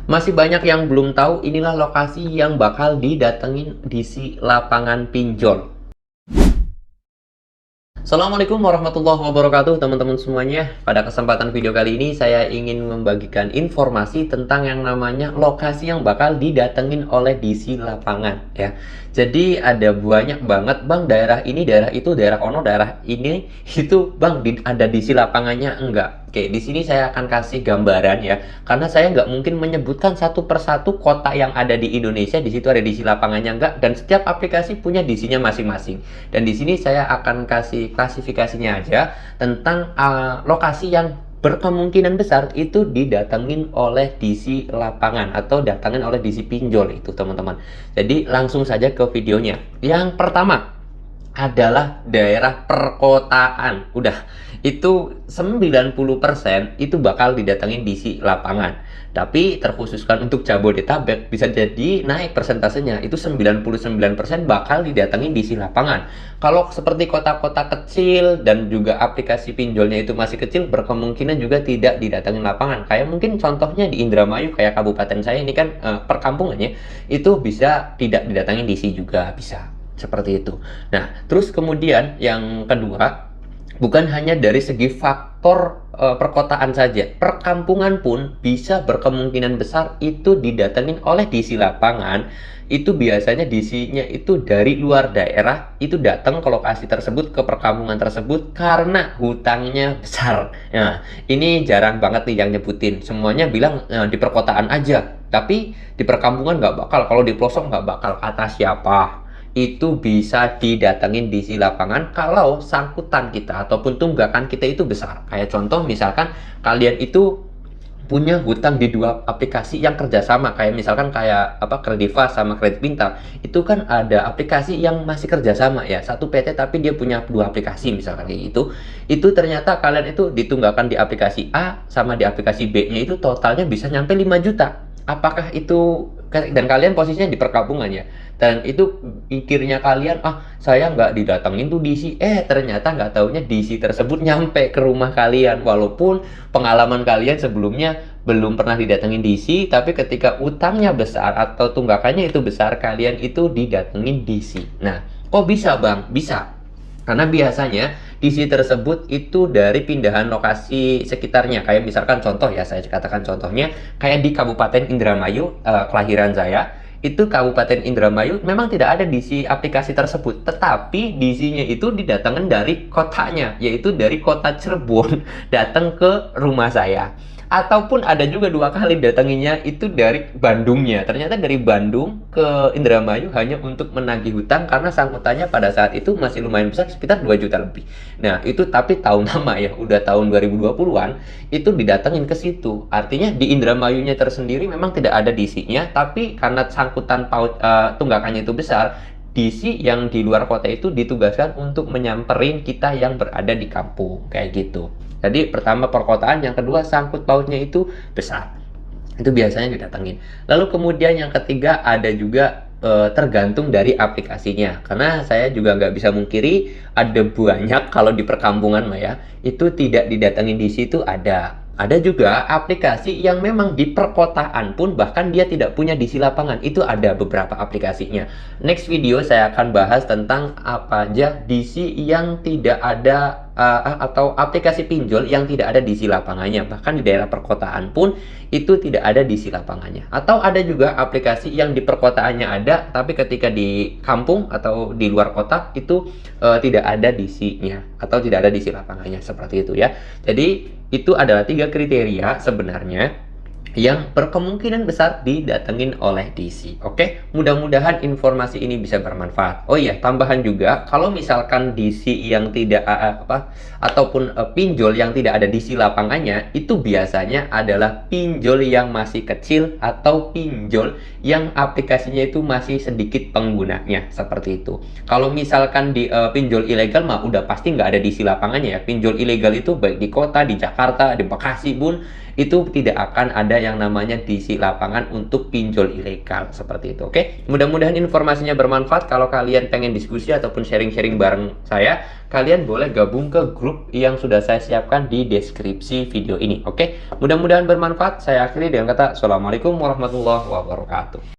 Masih banyak yang belum tahu inilah lokasi yang bakal didatengin DC lapangan pinjol. Assalamualaikum warahmatullahi wabarakatuh teman-teman semuanya. Pada kesempatan video kali ini saya ingin membagikan informasi tentang yang namanya lokasi yang bakal didatengin oleh DC lapangan ya. Jadi ada banyak banget bang, daerah ini, daerah itu, daerah ono, daerah ini itu bang ada DC lapangannya enggak. Oke, di sini saya akan kasih gambaran ya, karena saya nggak mungkin menyebutkan satu persatu kota yang ada di Indonesia di situ ada DC lapangannya enggak, dan setiap aplikasi punya DC-nya masing-masing. Dan di sini saya akan kasih klasifikasinya aja tentang lokasi yang berkemungkinan besar itu didatengin oleh DC lapangan atau datangin oleh DC pinjol itu teman-teman. Jadi langsung saja ke videonya. Yang pertama adalah daerah perkotaan. Udah, itu 90% itu bakal didatengin DC lapangan. Tapi terkhususkan untuk Jabodetabek bisa jadi naik persentasenya, itu 99% bakal didatengin DC lapangan. Kalau seperti kota-kota kecil dan juga aplikasi pinjolnya itu masih kecil, berkemungkinan juga tidak didatengin lapangan. Kayak mungkin contohnya di Indramayu, kayak kabupaten saya ini kan perkampungannya, itu bisa tidak didatengin DC juga, bisa. Seperti itu. Nah, terus kemudian yang kedua, bukan hanya dari segi faktor perkotaan saja, perkampungan pun bisa berkemungkinan besar itu didatengin oleh DC lapangan. Itu biasanya DC-nya itu dari luar daerah, itu datang ke lokasi tersebut, ke perkampungan tersebut karena hutangnya besar. Nah, ini jarang banget nih yang nyebutin. Semuanya bilang di perkotaan aja, tapi di perkampungan nggak bakal. Kalau di pelosok nggak bakal. Kata siapa? Itu bisa didatengin DC lapangan kalau sangkutan kita ataupun tunggakan kita itu besar. Kayak contoh misalkan kalian itu punya hutang di dua aplikasi yang kerjasama, kayak misalkan kayak apa, Krediva sama Kredit Pintar. Itu kan ada aplikasi yang masih kerjasama ya, satu PT tapi dia punya dua aplikasi misalkan kayak gitu. Itu ternyata kalian itu ditunggakan di aplikasi A sama di aplikasi B nya itu totalnya bisa nyampe 5 juta. Apakah itu, dan kalian posisinya di perkampungan ya, dan itu pikirnya kalian, saya nggak didatengin tuh DC, ternyata nggak taunya DC tersebut nyampe ke rumah kalian, walaupun pengalaman kalian sebelumnya belum pernah didatengin DC, tapi ketika utangnya besar atau tunggakannya itu besar, kalian itu didatengin DC. Nah, kok bisa bang? Bisa karena biasanya DC tersebut itu dari pindahan lokasi sekitarnya. Kayak misalkan contoh ya, saya katakan contohnya kayak di Kabupaten Indramayu, kelahiran saya, itu Kabupaten Indramayu memang tidak ada DC aplikasi tersebut, tetapi DC-nya itu didatangkan dari kotanya, yaitu dari kota Cirebon datang ke rumah saya. Ataupun ada juga 2 kali datanginya itu dari Bandungnya. Ternyata dari Bandung ke Indramayu hanya untuk menagih hutang karena sangkutannya pada saat itu masih lumayan besar, sekitar 2 juta lebih. Nah, itu tapi tahun lama ya, udah tahun 2020-an itu didatengin ke situ. Artinya di Indramayunya tersendiri memang tidak ada DC-nya, tapi karena sangkutan tunggakannya itu besar, DC yang di luar kota itu ditugaskan untuk menyamperin kita yang berada di kampung, kayak gitu. Jadi pertama perkotaan, yang kedua sangkut pautnya itu besar. Itu biasanya didatengin. Lalu kemudian yang ketiga ada juga tergantung dari aplikasinya. Karena saya juga nggak bisa mungkiri ada banyak kalau di perkampungan mah ya, itu tidak didatengin di situ ada. Ada juga aplikasi yang memang di perkotaan pun bahkan dia tidak punya DC lapangan. Itu ada beberapa aplikasinya. Next video saya akan bahas tentang apa aja DC yang tidak ada atau aplikasi pinjol yang tidak ada DC lapangannya. Bahkan di daerah perkotaan pun itu tidak ada DC lapangannya. Atau ada juga aplikasi yang di perkotaannya ada, tapi ketika di kampung atau di luar kota itu tidak ada DC-nya atau tidak ada DC lapangannya, seperti itu ya. Jadi itu adalah 3 kriteria sebenarnya yang berkemungkinan besar didatengin oleh DC. Oke, mudah-mudahan informasi ini bisa bermanfaat. Oh iya, tambahan juga, kalau misalkan DC yang tidak ataupun pinjol yang tidak ada DC lapangannya, itu biasanya adalah pinjol yang masih kecil atau pinjol yang aplikasinya itu masih sedikit penggunanya, seperti itu. Kalau misalkan di pinjol ilegal mah udah pasti nggak ada DC lapangannya ya. Pinjol ilegal itu baik di kota, di Jakarta, di Bekasi pun itu tidak akan ada yang namanya DC lapangan untuk pinjol ilegal seperti itu. Oke, mudah-mudahan informasinya bermanfaat. Kalau kalian pengen diskusi ataupun sharing-sharing bareng saya, kalian boleh gabung ke grup yang sudah saya siapkan di deskripsi video ini. Oke, mudah-mudahan bermanfaat. Saya akhiri dengan kata assalamualaikum warahmatullahi wabarakatuh.